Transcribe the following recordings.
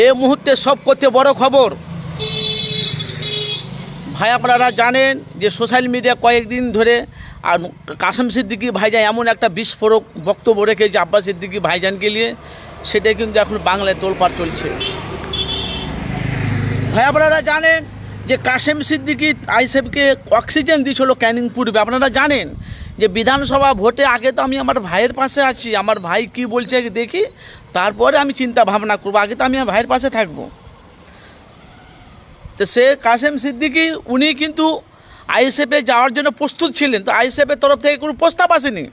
এই মুহূর্তে সবথেকে বড় খবর ভাই, আপনারা জানেন যে সোশ্যাল মিডিয়া কয়েকদিন ধরে আর কাসেম সিদ্দিকী ভাইজান এমন একটা বিস্ফোরক বক্তব্য রেখেছে আব্বাস সিদ্দিকী ভাইজানকে নিয়ে, সেটাই কিন্তু এখন বাংলায় তোলপাড় চলছে। ভাই আপনারা জানেন যে কাসেম সিদ্দিকী আইএসএফকে অক্সিজেন দিয়েছিল ক্যানিং পূর্বে। আপনারা জানেন যে বিধানসভা ভোটে আগে তো আমি আমার ভাইয়ের পাশে আছি, আমার ভাই কি বলছে দেখি, তারপরে আমি চিন্তা ভাবনা করবো, আগে তো আমি আমার ভাইয়ের পাশে থাকবো। তো সে কাসেম সিদ্দিকী উনি কিন্তু আইএসএফে যাওয়ার জন্য প্রস্তুত ছিলেন, তো আইএসএফের তরফ থেকে কোনো প্রস্তাব আসেনি।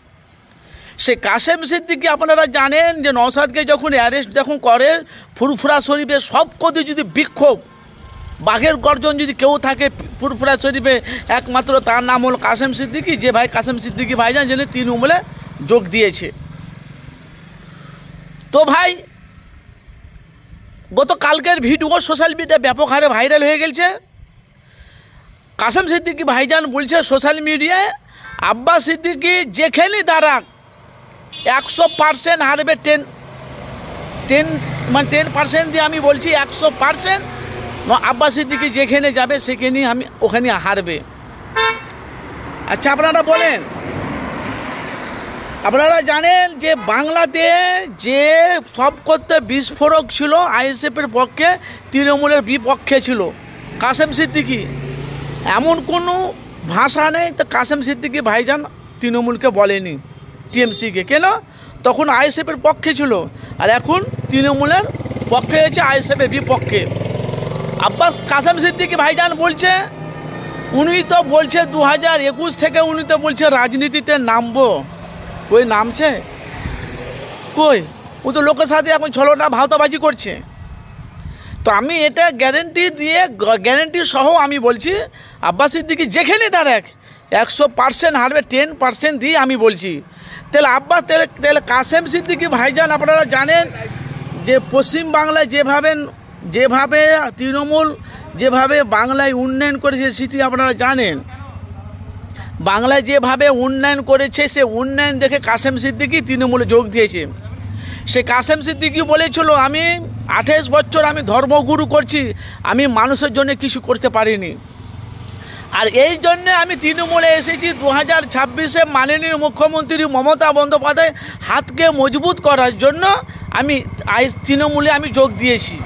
সে কাসেম সিদ্দিকী আপনারা জানেন যে নওশাদকে যখন অ্যারেস্ট যখন করে ফুরফুরা শরীফে সব কদি যদি বিক্ষোভ বাঘের গর্জন যদি কেউ থাকে ফুরফুরা শরীফে একমাত্র তার নাম হল কাসেম সিদ্দিকী, যে ভাই কাসেম সিদ্দিকী ভাইজান যিনি তৃণমূলে যোগ দিয়েছে। তো ভাই গতকালকের ভিডিও সোশ্যাল মিডিয়া ব্যাপক হারে ভাইরাল হয়ে গেছে। কাসেম সিদ্দিকী ভাইজান বলছে সোশ্যাল মিডিয়ায় আব্বাস সিদ্দিকী যেখানে দাঁড়াক 100% হারবে, 10% দিয়ে আমি বলছি 100% আব্বাস সিদ্দিকী যেখানে যাবে সেখানে ওখানে হারবে। আচ্ছা আপনারা বলেন, আপনারা জানেন যে বাংলাতে যে সব করতে বিস্ফোরক ছিল আইএসএফের পক্ষে, তৃণমূলের বিপক্ষে ছিল কাসেম সিদ্দিকী, এমন কোনো ভাষা নেই তো কাসেম সিদ্দিকী ভাইজান তৃণমূলকে বলেনি, টিএমসিকে। কেন? তখন আইএসএফের পক্ষে ছিল, আর এখন তৃণমূলের পক্ষে হয়েছে আইএসএফের বিপক্ষে। আব্বাস কাসেম সিদ্দিকী ভাইজান বলছে, উনি তো বলছে 2021 থেকে উনি তো বলছে রাজনীতিতে নামবো, কই নামছে? কই? ও তো লোকের সাথে এখন ছলনা ভাওতাবাজি করছে। তো আমি এটা গ্যারেন্টি সহ আমি বলছি আব্বাস সিদ্দিকী যেখানে দাঁড়াক 100% হারবে, 10% দিয়ে আমি বলছি। তাহলে কাসেম সিদ্দিকী ভাইজান আপনারা জানেন যে পশ্চিমবাংলায় যেভাবে তৃণমূল যেভাবে বাংলায় উন্নয়ন করেছে সেটি আপনারা জানেন। বাংলায় যেভাবে উন্নয়ন করেছে সে উন্নয়ন দেখে কাসেম সিদ্দিকী তৃণমূলে যোগ দিয়েছে। সে কাসেম সিদ্দিকী বলেছিল আমি 28 বছর আমি ধর্মগুরু করছি, আমি মানুষের জন্য কিছু করতে পারিনি, আর এই জন্যে আমি তৃণমূলে এসেছি 2026-এ মাননীয় মুখ্যমন্ত্রী মমতা বন্দ্যোপাধ্যায় হাতকে মজবুত করার জন্য আমি তৃণমূলে আমি যোগ দিয়েছি।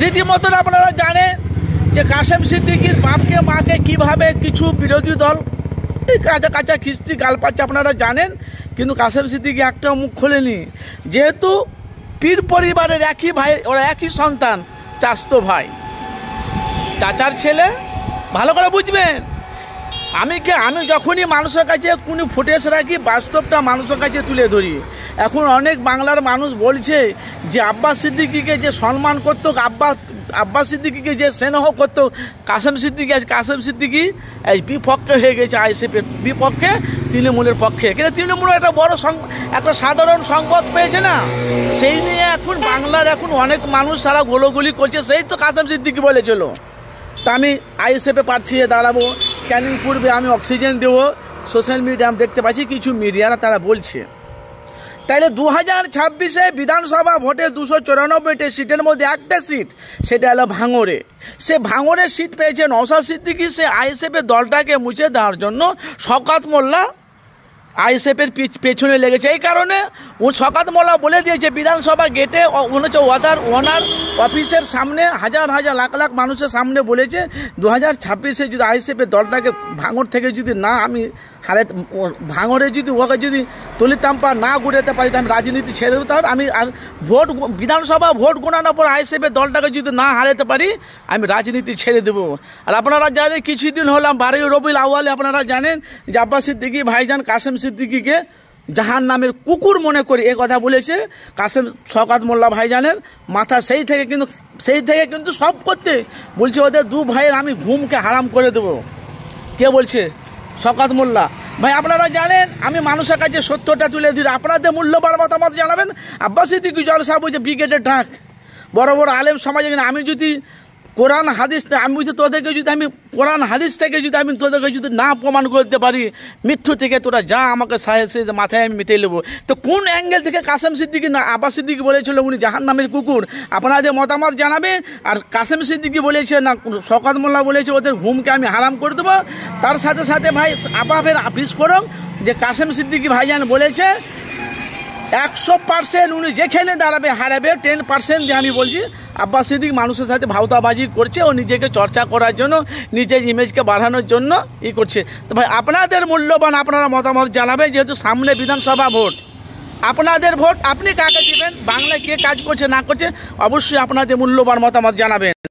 রীতিমতন আপনারা জানেন যে কাসেম সিদ্দিকীর বাপকে মাকে কিভাবে কিছু বিরোধী দল কাঁচা খিস্তি গাল পাচ্ছে আপনারা জানেন, কিন্তু কাসেম সিদ্দিকী একটাও মুখ খোলেনি, যেহেতু পীর পরিবারের একই ভাই, ওরা একই সন্তান, চাচতো ভাই, চাচার ছেলে। ভালো করে বুঝবেন, আমি যখনই মানুষের কাছে কোনো ফুটেজ রাখি বাস্তবটা মানুষের কাছে তুলে ধরি। এখন অনেক বাংলার মানুষ বলছে যে আব্বাস সিদ্দিকীকে যে সম্মান করতো, আব্বাস সিদ্দিকীকে যে স্নেহ করতো কাসেম সিদ্দিকী বিপক্ষে হয়ে গেছে, আইএসএফের বিপক্ষে, তৃণমূলের পক্ষে। কিন্তু তৃণমূল একটা বড় একটা সাধারণ সংবাদ পেয়েছে না, সেই নিয়ে এখন বাংলার এখন অনেক মানুষ সারা গোলগুলি করছে। সেই তো কাসেম সিদ্দিকী বলেছিল তা আমি আইএসএফে প্রার্থী হয়ে দাঁড়াবো, ক্যানিং পূর্বে আমি অক্সিজেন দেবো। সোশ্যাল মিডিয়া আমি দেখতে পাচ্ছি কিছু মিডিয়ারা তারা বলছে। তাইলে 2026-এ বিধানসভা ভোটে 294টি সিটের মধ্যে একটা সিট, সেটা হলো ভাঙড়ে। সে ভাঙড়ের সিট পেয়েছে নওশাদ সিদ্দিকী। সে আইএসএফের দলটাকে মুছে দেওয়ার জন্য শওকত মোল্লা আইএসএফের পেছনে লেগেছে। এই কারণে শওকত মোল্লা বলে দিয়েছে বিধানসভা গেটে ওনার অফিসের সামনে হাজার লাখ মানুষের সামনে বলেছে 2026-এ যদি আইএসএফের দলটাকে ভাঙড় থেকে যদি না আমি ভাঙড়ে যদি ওকে যদি তলিতাম্পা না ঘুরাতে পারি তো আমি রাজনীতি ছেড়ে দিতে পারি। আমি আর বিধানসভা ভোট গোনানোর পর আইএসএফের দলটাকে যদি না হারাতে পারি আমি রাজনীতি ছেড়ে দেবো। আর আপনারা জানেন কিছুদিন হলাম 12 রবিউল আউয়ালে আপনারা জানেন যে আব্বাস সিদ্দিকী ভাইজান কাসেম সিদ্দিকীকে জাহান নামের কুকুর মনে করে এ কথা বলেছে শওকত মোল্লা ভাইজানের মাথা। সেই থেকে কিন্তু সব করতে বলছে ওদের দু ভাইয়ের আমি ঘুমকে হারাম করে দেবো। কে বলছে? শওকত মোল্লা ভাই। আপনারা জানেন আমি মানুষের কাছে সত্যটা তুলে দিই, আপনাদের মূল্যবান মতামত জানাবেন। আব্বাস সিদ্দিকী জলসা বলছে ব্রিগেডের ডাক, বড় বড় আলেম সমাজে আমি যদি কোরআন হাদিস আমি বলছি তোদেরকে যদি আমি কোরআন হাদিস থেকে যদি আমি তোদেরকে যদি না প্রমাণ করতে পারি মৃত্যু থেকে তোরা যা আমাকে সাহেব মাথায় আমি মিটিয়ে নেবো। তো কোন অ্যাঙ্গেল থেকে কাসেম সিদ্দিকী না আব্বাস সিদ্দিকী বলেছিল উনি জাহান্নামের কুকুর, আপনাদের মতামত জানাবে। আর কাসেম সিদ্দিকী বলেছে না শওকত মোল্লা বলেছে ওদের ঘুমকে আমি হারাম করে দেবো। তার সাথে সাথে ভাই আবাবের বিস্ফোরক যে কাসেম সিদ্দিকী ভাইজান বলেছে 100% উনি যেখানে দাঁড়াবে হারাবে। 10% যে আমি বলছি আব্বাস সিদ্দিকী মানুষের সাথে ভাওতাবাজি করছে, ও নিজেকে চর্চা করার জন্য নিজের ইমেজকে বাড়ানোর জন্য করছে। তো ভাই আপনাদের মূল্যবান আপনারা মতামত জানাবেন, যেহেতু সামনে বিধানসভা ভোট, আপনাদের ভোট আপনি কাকে দিবেন, বাংলায় কে কাজ করছে না করছে অবশ্যই আপনাদের মূল্যবান মতামত জানাবেন।